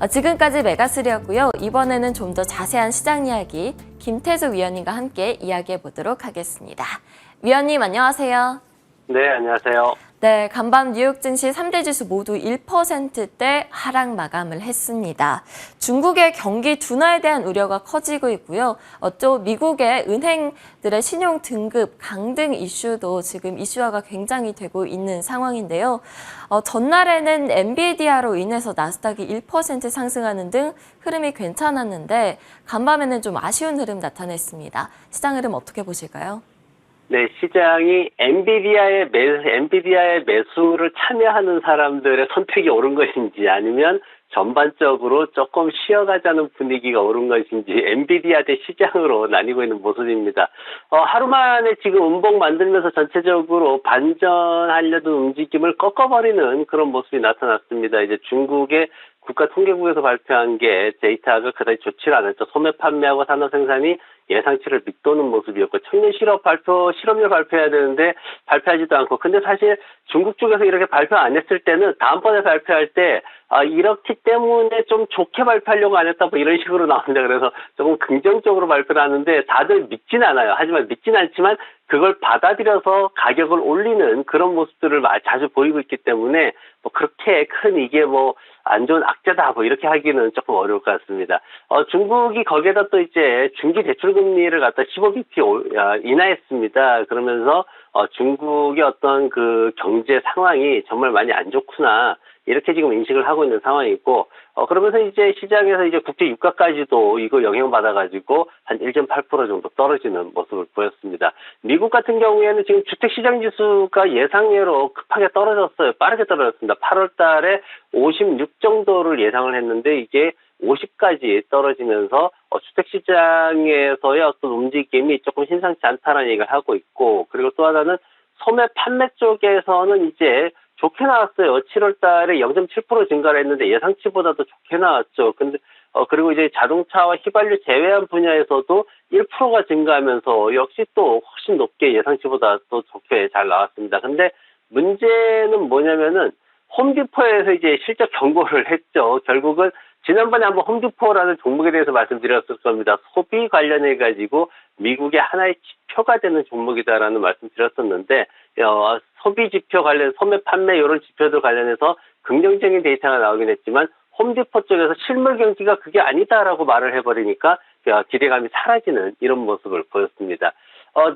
지금까지 메가3였고요. 이번에는 좀 더 자세한 시장 이야기 김태수 위원님과 함께 이야기해 보도록 하겠습니다. 위원님 안녕하세요. 네, 안녕하세요. 네, 간밤 뉴욕 증시 3대 지수 모두 1%대 하락 마감을 했습니다. 중국의 경기 둔화에 대한 우려가 커지고 있고요. 또 미국의 은행들의 신용 등급 강등 이슈도 지금 이슈화가 굉장히 되고 있는 상황인데요. 전날에는 엔비디아로 인해서 나스닥이 1% 상승하는 등 흐름이 괜찮았는데 간밤에는 좀 아쉬운 흐름 나타냈습니다. 시장 흐름 어떻게 보실까요? 네, 시장이 엔비디아의 매수를 참여하는 사람들의 선택이 옳은 것인지 아니면 전반적으로 조금 쉬어가자는 분위기가 옳은 것인지 엔비디아 대 시장으로 나뉘고 있는 모습입니다. 하루 만에 지금 음봉 만들면서 전체적으로 반전하려던 움직임을 꺾어버리는 그런 모습이 나타났습니다. 이제 중국의 국가통계국에서 발표한 게 데이터가 그다지 좋지 않았죠. 소매 판매하고 산업 생산이 예상치를 밑도는 모습이었고 청년 실업률 발표해야 되는데 발표하지도 않고 근데 사실 중국 쪽에서 이렇게 발표 안 했을 때는 다음번에 발표할 때 이렇기 때문에 좀 좋게 발표하려고 안 했다 뭐 이런 식으로 나옵니다. 그래서 조금 긍정적으로 발표를 하는데 다들 믿진 않아요. 하지만 믿진 않지만 그걸 받아들여서 가격을 올리는 그런 모습들을 자주 보이고 있기 때문에 뭐 그렇게 큰 이게 뭐 안 좋은 악재다 뭐 이렇게 하기는 조금 어려울 것 같습니다. 중국이 거기에다 또 이제 중기 대출 금리를 갖다 15bp 인하했습니다. 그러면서 중국의 어떤 그 경제 상황이 정말 많이 안 좋구나. 이렇게 지금 인식을 하고 있는 상황이고, 그러면서 이제 시장에서 이제 국제 유가까지도 이거 영향받아가지고 한 1.8% 정도 떨어지는 모습을 보였습니다. 미국 같은 경우에는 지금 주택시장 지수가 예상외로 급하게 떨어졌어요. 빠르게 떨어졌습니다. 8월 달에 56 정도를 예상을 했는데 이게 50까지 떨어지면서 주택시장에서의 어떤 움직임이 조금 심상치 않다는 얘기를 하고 있고, 그리고 또 하나는 소매 판매 쪽에서는 이제 좋게 나왔어요. 7월 달에 0.7% 증가를 했는데 예상치보다도 좋게 나왔죠. 근데 그리고 이제 자동차와 휘발유 제외한 분야에서도 1%가 증가하면서 역시 또 훨씬 높게 예상치보다 또 좋게 잘 나왔습니다. 근데 문제는 뭐냐면은 홈디포에서 이제 실적 경고를 했죠. 결국은 지난번에 한번 홈디포라는 종목에 대해서 말씀드렸을 겁니다. 소비 관련해 가지고 미국의 하나의 지표가 되는 종목이다라는 말씀드렸었는데 소비 지표 관련 소매 판매 이런 지표들 관련해서 긍정적인 데이터가 나오긴 했지만 홈디포 쪽에서 실물 경기가 그게 아니다라고 말을 해버리니까 기대감이 사라지는 이런 모습을 보였습니다.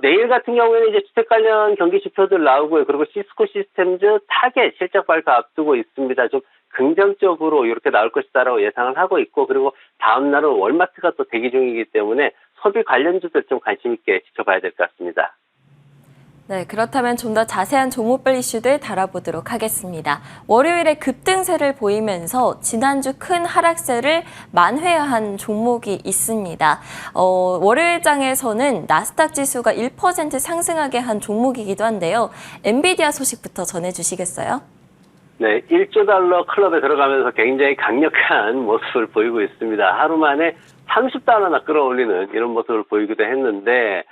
내일 같은 경우에는 이제 주택 관련 경기 지표들 나오고요. 그리고 시스코 시스템즈 타겟 실적 발표 앞두고 있습니다. 좀 긍정적으로 이렇게 나올 것이다라고 예상을 하고 있고, 그리고 다음 날은 월마트가 또 대기 중이기 때문에 소비 관련주들 좀 관심 있게 지켜봐야 될 것 같습니다. 네, 그렇다면 좀 더 자세한 종목별 이슈들 다뤄보도록 하겠습니다. 월요일에 급등세를 보이면서 지난주 큰 하락세를 만회한 종목이 있습니다. 월요일장에서는 나스닥 지수가 1% 상승하게 한 종목이기도 한데요. 엔비디아 소식부터 전해주시겠어요? 네, 1조 달러 클럽에 들어가면서 굉장히 강력한 모습을 보이고 있습니다. 하루 만에 30달러나 끌어올리는 이런 모습을 보이기도 했는데,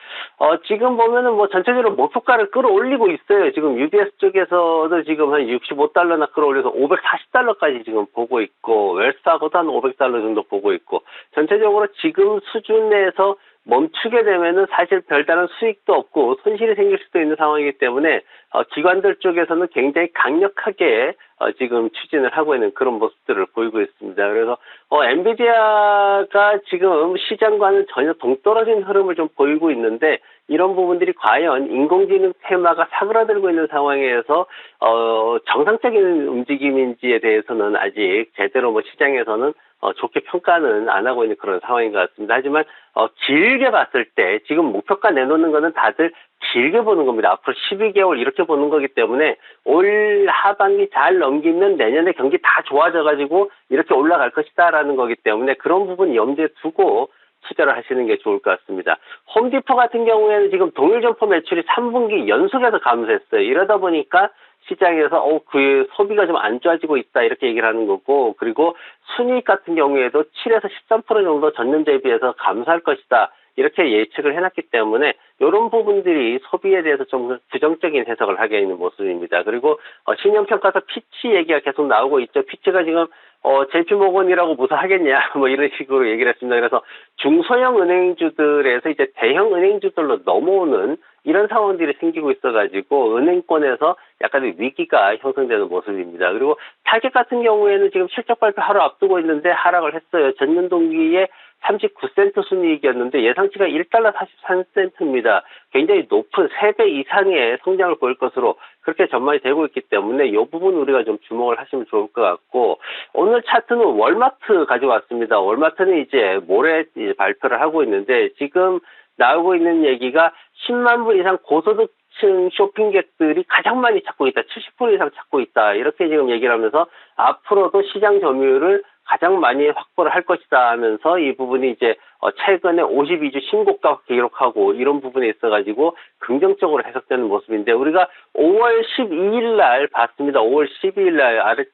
지금 보면은 뭐 전체적으로 목표가를 끌어올리고 있어요. 지금 UBS 쪽에서도 지금 한 65달러나 끌어올려서 540달러까지 지금 보고 있고, 웰스파고도 한 500달러 정도 보고 있고, 전체적으로 지금 수준에서 멈추게 되면은 사실 별다른 수익도 없고 손실이 생길 수도 있는 상황이기 때문에 기관들 쪽에서는 굉장히 강력하게 지금 추진을 하고 있는 그런 모습들을 보이고 있습니다. 그래서 엔비디아가 지금 시장과는 전혀 동떨어진 흐름을 좀 보이고 있는데 이런 부분들이 과연 인공지능 테마가 사그라들고 있는 상황에서 정상적인 움직임인지에 대해서는 아직 제대로 뭐 시장에서는 좋게 평가는 안 하고 있는 그런 상황인 것 같습니다. 하지만 길게 봤을 때 지금 목표가 내놓는 거는 다들 길게 보는 겁니다. 앞으로 12개월 이렇게 보는 거기 때문에 올 하반기 잘 넘기면 내년에 경기 다 좋아져가지고 이렇게 올라갈 것이다라는 거기 때문에 그런 부분 염두에 두고 투자를 하시는 게 좋을 것 같습니다. 홈디포 같은 경우에는 지금 동일 점포 매출이 3분기 연속해서 감소했어요. 이러다 보니까 시장에서 그 소비가 좀 안 좋아지고 있다 이렇게 얘기를 하는 거고, 그리고 순이익 같은 경우에도 7에서 13% 정도 전년도에 비해서 감소할 것이다 이렇게 예측을 해놨기 때문에 이런 부분들이 소비에 대해서 좀 부정적인 해석을 하게 있는 모습입니다. 그리고 신용평가서 피치 얘기가 계속 나오고 있죠. 피치가 지금 JP모건이라고 무슨 하겠냐, 뭐 이런 식으로 얘기를 했습니다. 그래서 중소형 은행주들에서 이제 대형 은행주들로 넘어오는 이런 상황들이 생기고 있어가지고 은행권에서 약간의 위기가 형성되는 모습입니다. 그리고 타겟 같은 경우에는 지금 실적 발표 하루 앞두고 있는데 하락을 했어요. 전년 동기에 39센트 순이익이었는데 예상치가 1달러 43센트입니다. 굉장히 높은 3배 이상의 성장을 보일 것으로 그렇게 전망이 되고 있기 때문에 이 부분 우리가 좀 주목을 하시면 좋을 것 같고, 오늘 차트는 월마트 가져왔습니다. 월마트는 이제 모레 이제 발표를 하고 있는데 지금 나오고 있는 얘기가 10만 불 이상 고소득층 쇼핑객들이 가장 많이 찾고 있다. 70% 이상 찾고 있다. 이렇게 지금 얘기를 하면서 앞으로도 시장 점유율을 가장 많이 확보를 할 것이다 하면서 이 부분이 이제 최근에 52주 신고가 기록하고 이런 부분에 있어가지고 긍정적으로 해석되는 모습인데, 우리가 5월 12일 날 봤습니다. 5월 12일 날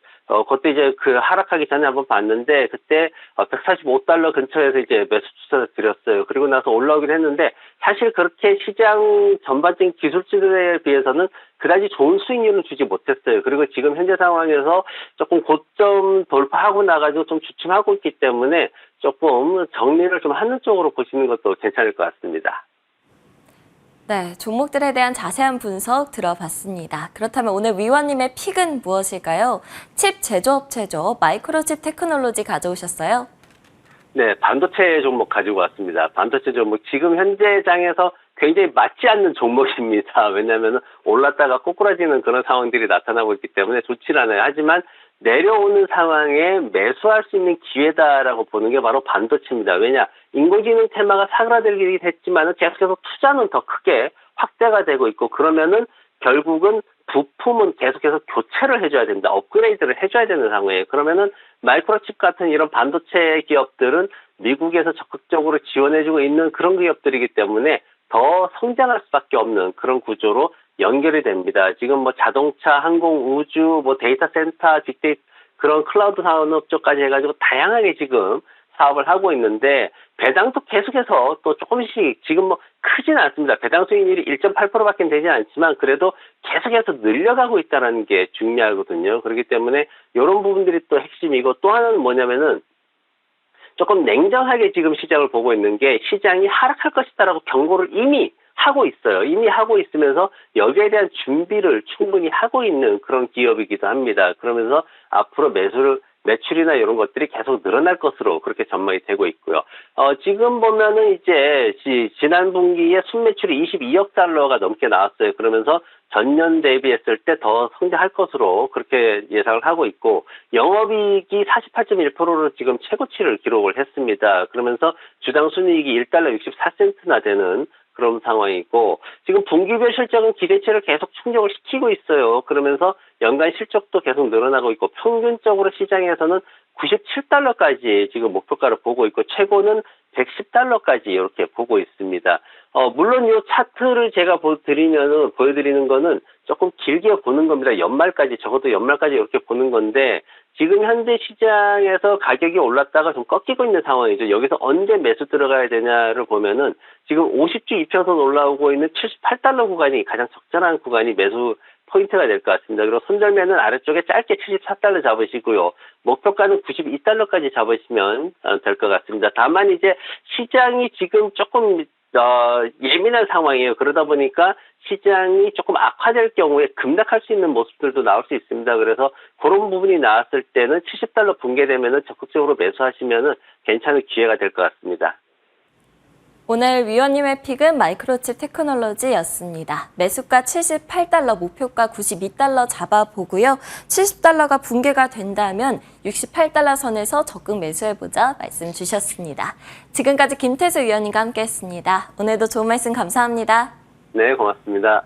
그때 이제 그 하락하기 전에 한번 봤는데 그때 145달러 근처에서 이제 매수 추천을 드렸어요. 그리고 나서 올라오긴 했는데 사실 그렇게 시장 전반적인 기술주들에 비해서는 그다지 좋은 수익률을 주지 못했어요. 그리고 지금 현재 상황에서 조금 고점 돌파하고 나가지고 좀 주춤하고 있기 때문에 조금 정리를 좀 하는 쪽으로 보시는 것도 괜찮을 것 같습니다. 네, 종목들에 대한 자세한 분석 들어봤습니다. 그렇다면 오늘 위원님의 픽은 무엇일까요? 칩 제조업체죠. 마이크로칩 테크놀로지 가져오셨어요. 네, 반도체 종목 가지고 왔습니다. 반도체 종목 지금 현재 장에서 굉장히 맞지 않는 종목입니다. 왜냐하면 올랐다가 꼬꾸라지는 그런 상황들이 나타나고 있기 때문에 좋지 않아요. 하지만 내려오는 상황에 매수할 수 있는 기회다라고 보는 게 바로 반도체입니다. 왜냐, 인공지능 테마가 사그라들긴 했지만 계속해서 투자는 더 크게 확대가 되고 있고, 그러면은 결국은 부품은 계속해서 교체를 해줘야 됩니다. 업그레이드를 해줘야 되는 상황이에요. 그러면은 마이크로칩 같은 이런 반도체 기업들은 미국에서 적극적으로 지원해주고 있는 그런 기업들이기 때문에 더 성장할 수밖에 없는 그런 구조로 연결이 됩니다. 지금 뭐 자동차, 항공, 우주, 뭐 데이터 센터, 빅데이터 그런 클라우드 산업 쪽까지 해가지고 다양하게 지금 사업을 하고 있는데, 배당도 계속해서 또 조금씩 지금 뭐 크진 않습니다. 배당 수익률이 1.8%밖에 되지 않지만 그래도 계속해서 늘려가고 있다는 게 중요하거든요. 그렇기 때문에 이런 부분들이 또 핵심이고, 또 하나는 뭐냐면은 조금 냉정하게 지금 시장을 보고 있는 게 시장이 하락할 것이다라고 경고를 이미 하고 있어요. 이미 하고 있으면서 여기에 대한 준비를 충분히 하고 있는 그런 기업이기도 합니다. 그러면서 앞으로 매출이나 이런 것들이 계속 늘어날 것으로 그렇게 전망이 되고 있고요. 지금 보면은 이제 지난 분기에 순매출이 22억 달러가 넘게 나왔어요. 그러면서 전년 대비했을 때 더 성장할 것으로 그렇게 예상을 하고 있고, 영업이익이 48.1%로 지금 최고치를 기록을 했습니다. 그러면서 주당 순이익이 1달러 64센트나 되는 그런 상황이고, 지금 분기별 실적은 기대치를 계속 충족을 시키고 있어요. 그러면서 연간 실적도 계속 늘어나고 있고, 평균적으로 시장에서는 97달러까지 지금 목표가를 보고 있고, 최고는 110달러까지 이렇게 보고 있습니다. 물론 이 차트를 제가 보여드리는 거는 조금 길게 보는 겁니다. 연말까지, 적어도 연말까지 이렇게 보는 건데, 지금 현재 시장에서 가격이 올랐다가 좀 꺾이고 있는 상황이죠. 여기서 언제 매수 들어가야 되냐를 보면은 지금 50주 이평선 올라오고 있는 78달러 구간이 가장 적절한 구간이 매수 포인트가 될 것 같습니다. 그리고 손절매는 아래쪽에 짧게 74달러 잡으시고요. 목표가는 92달러까지 잡으시면 될 것 같습니다. 다만 이제 시장이 지금 조금 예민한 상황이에요. 그러다 보니까 시장이 조금 악화될 경우에 급락할 수 있는 모습들도 나올 수 있습니다. 그래서 그런 부분이 나왔을 때는 70달러 붕괴되면은 적극적으로 매수하시면은 괜찮은 기회가 될 것 같습니다. 오늘 위원님의 픽은 마이크로칩 테크놀로지였습니다. 매수가 78달러, 목표가 92달러 잡아보고요. 70달러가 붕괴가 된다면 68달러 선에서 적극 매수해보자 말씀 주셨습니다. 지금까지 김태수 위원님과 함께했습니다. 오늘도 좋은 말씀 감사합니다. 네, 고맙습니다.